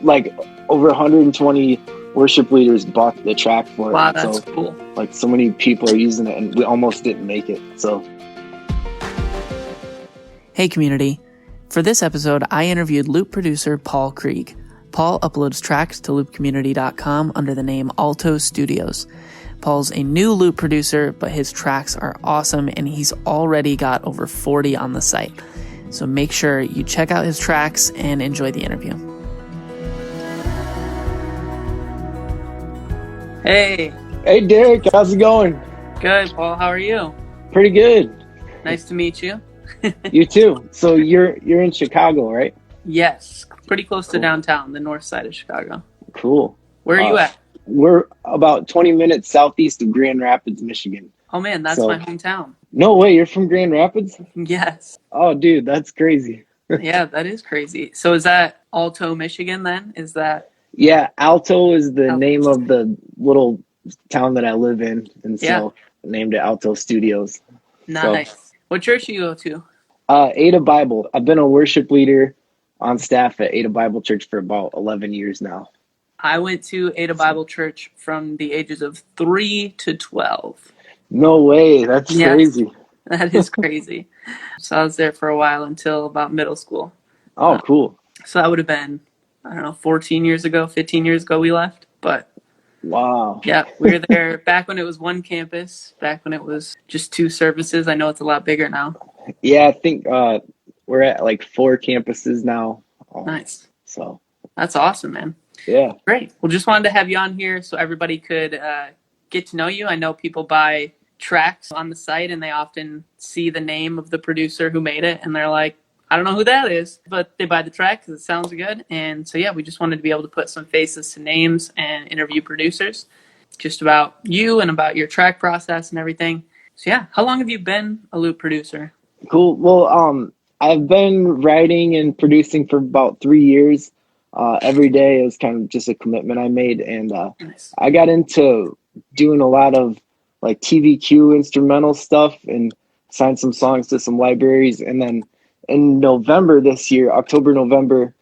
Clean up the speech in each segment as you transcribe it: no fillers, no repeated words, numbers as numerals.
like over 120 worship leaders bought the track for it. Wow, that's cool. Like so many people are using it, and we almost didn't make it. So, hey community. For this episode, I interviewed Loop producer Paul Krieg. Paul uploads tracks to loopcommunity.com under the name ALTO Studios. Paul's a new Loop producer, but his tracks are awesome, and he's already got over 40 on the site. So make sure you check out his tracks and enjoy the interview. Hey. Hey, Derek, how's it going? Good, Paul. How are you? Pretty good. Nice to meet you. You too. So you're in Chicago, right? Yes. Pretty close to downtown, the north side of Chicago. Cool. Where are you at? We're about 20 minutes southeast of Grand Rapids, Michigan. Oh, man, that's my hometown. No way, you're from Grand Rapids? Yes. Oh, dude, that's crazy. Yeah, that is crazy. So is that Alto, Michigan then? Is that? Yeah, Alto is the name of the little town that I live in, and so I named it ALTO Studios. Nice. So, what church do you go to? Ada Bible. I've been a worship leader on staff at Ada Bible Church for about 11 years now. I went to Ada Bible Church from the ages of 3 to 12. No way. That's crazy. That is crazy. So I was there for a while until about middle school. Oh, cool. So that would have been, 14 years ago, 15 years ago we left. But wow. Yeah, we were there back when it was one campus, back when it was just 2 services. I know it's a lot bigger now. Yeah, I think we're at like 4 campuses now. Nice. So that's awesome, man. Yeah. Great. Well, just wanted to have you on here so everybody could get to know you. I know people buy tracks on the site and they often see the name of the producer who made it and they're like, I don't know who that is, but they buy the track because it sounds good. And so, we just wanted to be able to put some faces to names and interview producers just about you and about your track process and everything. So, how long have you been a Loop producer? Cool. Well, I've been writing and producing for about 3 years. Every day is kind of just a commitment I made. And nice. I got into doing a lot of like TVQ instrumental stuff and signed some songs to some libraries. And then in November this year, October, November,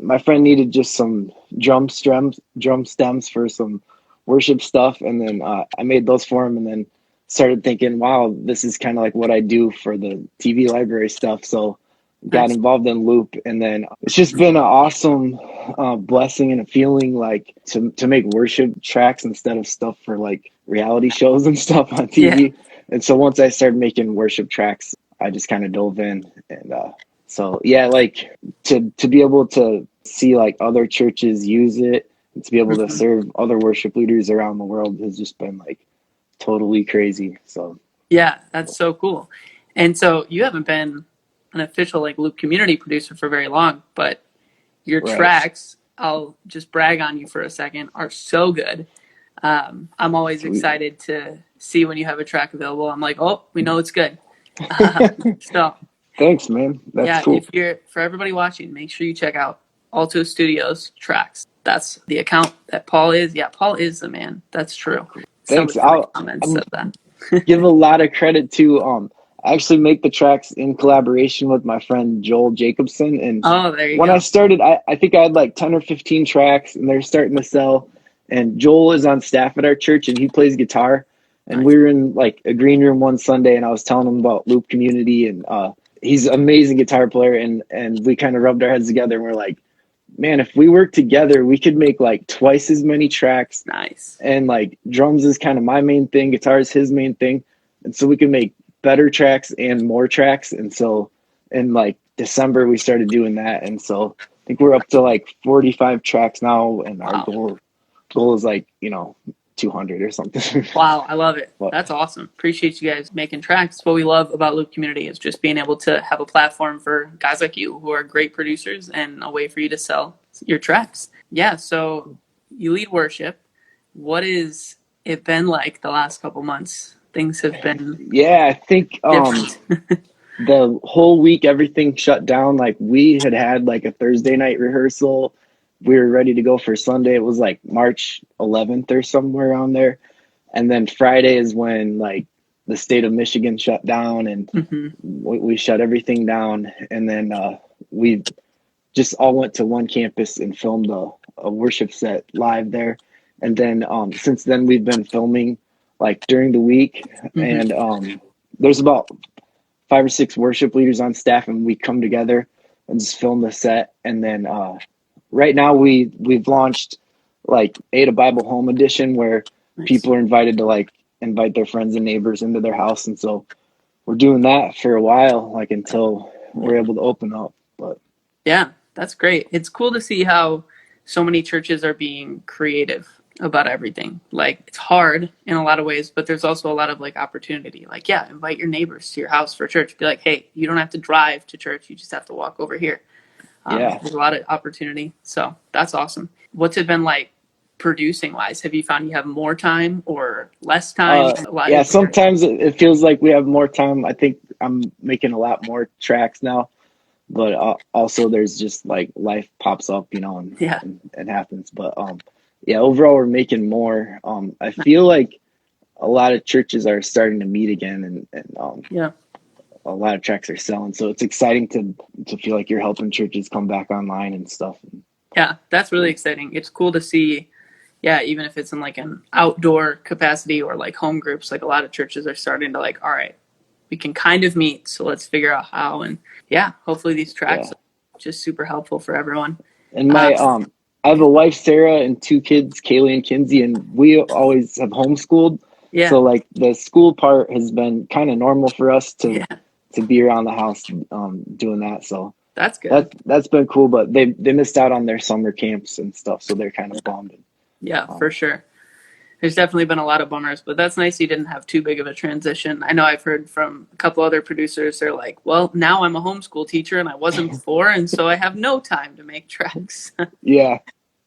my friend needed just some drum stems for some worship stuff. And then I made those for him and then started thinking, wow, this is kind of like what I do for the TV library stuff. So got involved in Loop, and then it's just been an awesome blessing and a feeling like to make worship tracks instead of stuff for like reality shows and stuff on TV. Yeah. And so once I started making worship tracks, I just kind of dove in. And like to be able to see like other churches use it and to be able to serve other worship leaders around the world has just been like totally crazy. So yeah, that's so cool. And so you haven't been an official like Loop community producer for very long, but your tracks, I'll just brag on you for a second, are so good. I'm always excited to see when you have a track available. I'm like, oh, we know it's good. So thanks, man. That's cool. For everybody watching, make sure you check out ALTO Studios tracks. That's the account that Paul is. Yeah, Paul is the man. That's true. Thanks. I'll give a lot of credit to I actually make the tracks in collaboration with my friend Joel Jacobson. And when I started, I think I had like 10 or 15 tracks and they're starting to sell. And Joel is on staff at our church and he plays guitar. And we were in like a green room one Sunday and I was telling him about Loop Community and he's an amazing guitar player. And we kind of rubbed our heads together and we're like, man, if we work together, we could make like twice as many tracks. Nice. And like drums is kind of my main thing. Guitar is his main thing. And so we can make better tracks and more tracks. And so in like December, we started doing that. And so I think we're up to like 45 tracks now. And our goal is like, 200 or something. Wow. I love it. That's awesome. Appreciate you guys making tracks. What we love about Loop Community is just being able to have a platform for guys like you who are great producers and a way for you to sell your tracks. Yeah. So you lead worship. What has it been like the last couple months? Things have been I think the whole week everything shut down. Like we had like a Thursday night rehearsal. We were ready to go for Sunday. It was like March 11th or somewhere around there. And then Friday is when like the state of Michigan shut down and we shut everything down. And then we just all went to one campus and filmed a worship set live there. And then since then we've been filming like during the week, and there's about 5 or 6 worship leaders on staff, and we come together and just film the set. And then right now we've launched like Ada Bible Home Edition, where people are invited to like invite their friends and neighbors into their house, and so we're doing that for a while, like until we're able to open up. But yeah, that's great. It's cool to see how so many churches are being creative about everything. Like, it's hard in a lot of ways, but there's also a lot of like opportunity. Like, yeah, invite your neighbors to your house for church. Be like, hey, you don't have to drive to church. You just have to walk over here. There's a lot of opportunity. So that's awesome. What's it been like producing wise? Have you found you have more time or less time? Yeah, sometimes it feels like we have more time. I think I'm making a lot more tracks now, but also there's just like life pops up, and it happens. But yeah, overall we're making more. I feel like a lot of churches are starting to meet again, and a lot of tracks are selling. So it's exciting to feel like you're helping churches come back online and stuff. Yeah, that's really exciting. It's cool to see. Yeah, even if it's in like an outdoor capacity or like home groups, like a lot of churches are starting to like, all right, we can kind of meet, so let's figure out how. And yeah, hopefully these tracks are just super helpful for everyone. And my I have a wife, Sarah, and 2 kids, Kaylee and Kinsey, and we always have homeschooled. Yeah. So like the school part has been kind of normal for us to be around the house doing that. So that's good. That's been cool, but they missed out on their summer camps and stuff, so they're kind of bummed. Yeah, for sure. There's definitely been a lot of bummers, but that's nice you didn't have too big of a transition. I know I've heard from a couple other producers, they're like, well, now I'm a homeschool teacher and I wasn't before, and so I have no time to make tracks. Yeah.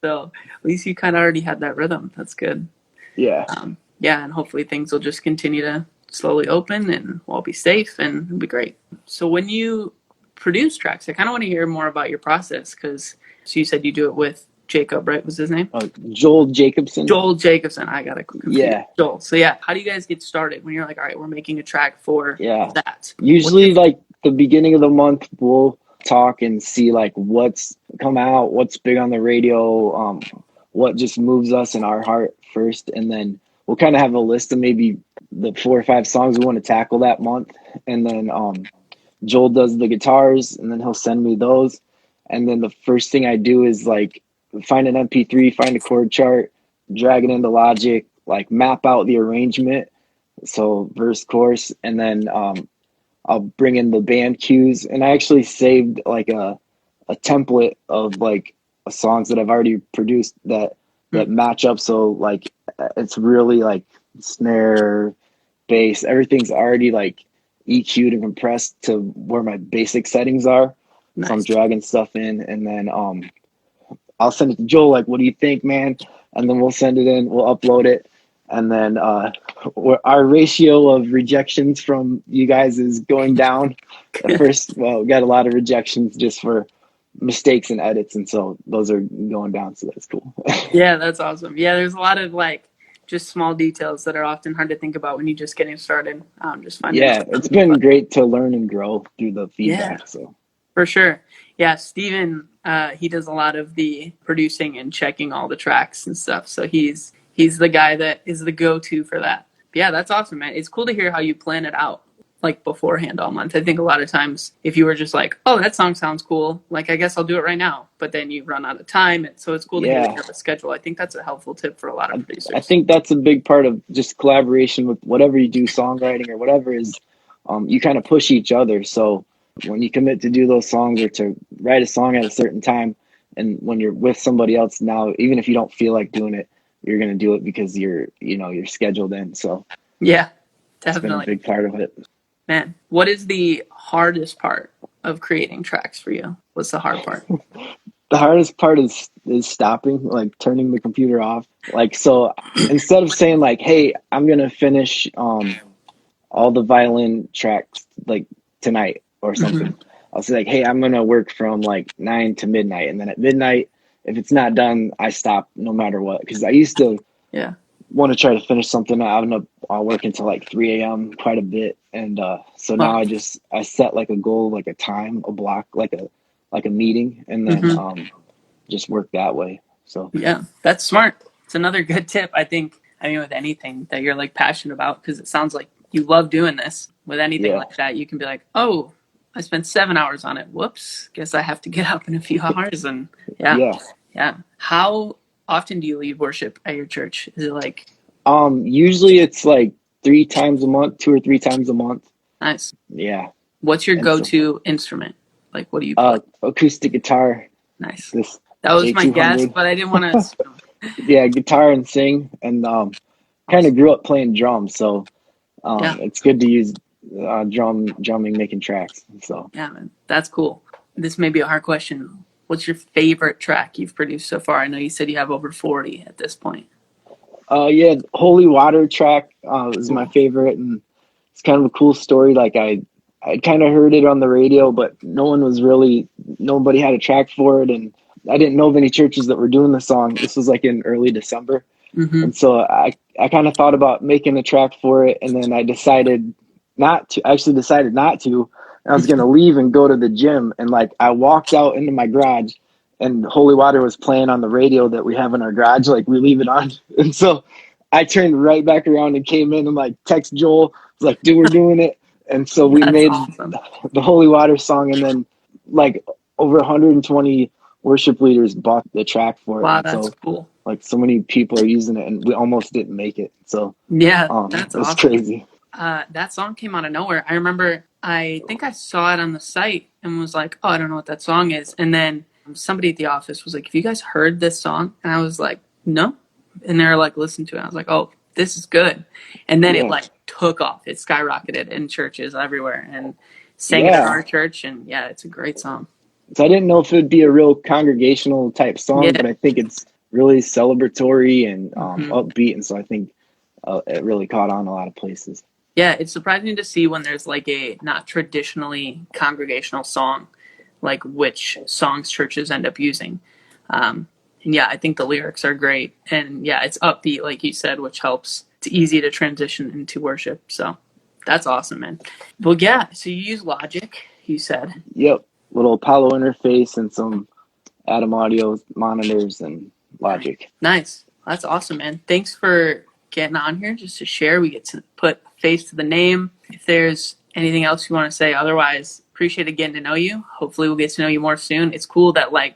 So at least you kind of already had that rhythm. That's good. Yeah. And hopefully things will just continue to slowly open and we'll all be safe and it'll be great. So when you produce tracks, I kind of want to hear more about your process, because you said you do it with Jacob, right? Was his name? Joel Jacobson. Joel Jacobson. I got to confuse. Yeah. Joel. So yeah, how do you guys get started when you're like, all right, we're making a track for that? Usually like the beginning of the month, we'll talk and see like what's come out, what's big on the radio, what just moves us in our heart first. And then we'll kind of have a list of maybe the 4 or 5 songs we want to tackle that month. And then Joel does the guitars, and then he'll send me those. And then the first thing I do is like find an MP3, find a chord chart, drag it into Logic, like map out the arrangement, so verse, chorus, and then I'll bring in the band cues. And I actually saved like a template of like songs that I've already produced that match up. So like it's really like snare, bass, everything's already like EQ'd and compressed to where my basic settings are. Nice. So I'm dragging stuff in, and then I'll send it to Joel, like, what do you think, man? And then we'll send it in, we'll upload it. And then our ratio of rejections from you guys is going down. At first, we got a lot of rejections just for mistakes and edits, and so those are going down, so that's cool. Yeah, that's awesome. Yeah, there's a lot of like just small details that are often hard to think about when you're just getting started. Just finding it's been great to learn and grow through the feedback. Yeah, so for sure. Yeah, Steven, he does a lot of the producing and checking all the tracks and stuff. So he's the guy that is the go-to for that. But yeah, that's awesome, man. It's cool to hear how you plan it out like beforehand all month. I think a lot of times if you were just like, oh, that song sounds cool, like I guess I'll do it right now, but then you run out of time. And so it's cool to hear you have a schedule. I think that's a helpful tip for a lot of producers. I think that's a big part of just collaboration with whatever you do, songwriting or whatever, is you kind of push each other. So when you commit to do those songs or to write a song at a certain time, and when you're with somebody else now, even if you don't feel like doing it, you're going to do it because you're scheduled in. So yeah, definitely. That's been a big part of it. Man, what is the hardest part of creating tracks for you? What's the hard part? The hardest part is stopping, like turning the computer off. Like, so instead of saying like, hey, I'm going to finish all the violin tracks like tonight or something, I'll say like, hey, I'm going to work from like 9 to midnight. And then at midnight, if it's not done, I stop no matter what. Because I used to want to try to finish something. I'll work until like 3 a.m. quite a bit. And so now I set like a goal, like a time, a block, like like a meeting, and then just work that way. So yeah, that's smart. It's another good tip. I mean, with anything that you're like passionate about, because it sounds like you love doing this. With anything like that, you can be like, oh, I spent 7 hours on it. Whoops. Guess I have to get up in a few hours. And yeah. How often do you lead worship at your church? Is it like? Usually it's like 3 times a month, 2 or 3 times a month. Nice. Yeah. What's your go-to instrument? Like, what do you play? Acoustic guitar. Nice. That was my guess, but I didn't want to. Yeah, guitar and sing, and kind of grew up playing drums, so it's good to use drumming, making tracks. So yeah, man, that's cool. This may be a hard question. What's your favorite track you've produced so far? I know you said you have over 40 at this point. Yeah, Holy Water track is my favorite, and it's kind of a cool story. Like I kind of heard it on the radio, but nobody had a track for it, and I didn't know of any churches that were doing the song. This was like in early December. And so I kind of thought about making a track for it, and then I decided not to. I was going to leave and go to the gym, and like I walked out into my garage, and Holy Water was playing on the radio that we have in our garage. Like we leave it on, and so I turned right back around and came in and like text Joel. I was like, "Dude, we're doing it." And so we made the Holy Water song, and then like over 120 worship leaders bought the track for it. Wow, that's cool. Like so many people are using it, and we almost didn't make it. So yeah, that's it's awesome. Crazy. That song came out of nowhere. I remember, I think I saw it on the site and was like, oh, I don't know what that song is. And then somebody at the office was like, have you guys heard this song? And I was like, no. And they were like, listen to it. I was like, oh, this is good. And then it like took off. It skyrocketed in churches everywhere, and sang it in our church. And it's a great song. So I didn't know if it would be a real congregational type song, but I think it's really celebratory and upbeat. And so I think it really caught on a lot of places. Yeah, it's surprising to see when there's like a not traditionally congregational song, like which songs churches end up using. And I think the lyrics are great. And it's upbeat, like you said, which helps. It's easy to transition into worship. So that's awesome, man. Well, so you use Logic, you said. Yep. Little Apollo interface and some Atom Audio monitors and Logic. Nice. That's awesome, man. Thanks for getting on here just to share. We get to put face to the name. If there's anything else you want to say, otherwise, appreciate getting to know you. Hopefully we'll get to know you more soon. It's cool that like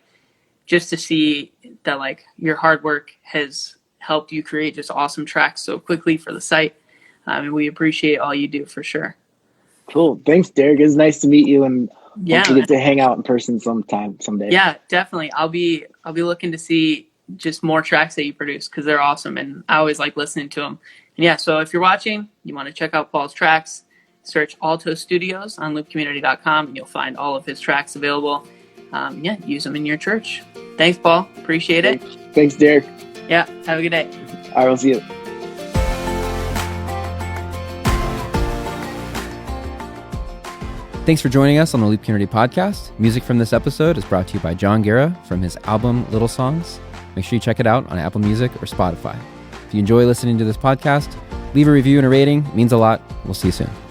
just to see that like your hard work has helped you create just awesome tracks so quickly for the site. And we appreciate all you do for sure. Cool. Thanks, Derek. It's nice to meet you, and hope to get to hang out in person someday. Yeah, definitely. I'll be looking to see just more tracks that you produce, because they're awesome, and I always like listening to them. And so if you're watching, you want to check out Paul's tracks, search ALTO Studios on loopcommunity.com, and you'll find all of his tracks available. Use them in your church. Thanks, Paul. Appreciate it. Thanks, Derek. Yeah, have a good day. I will see you. Thanks for joining us on the Loop Community Podcast. Music from this episode is brought to you by John Guerra from his album Little Songs. Make sure you check it out on Apple Music or Spotify. If you enjoy listening to this podcast, leave a review and a rating. It means a lot. We'll see you soon.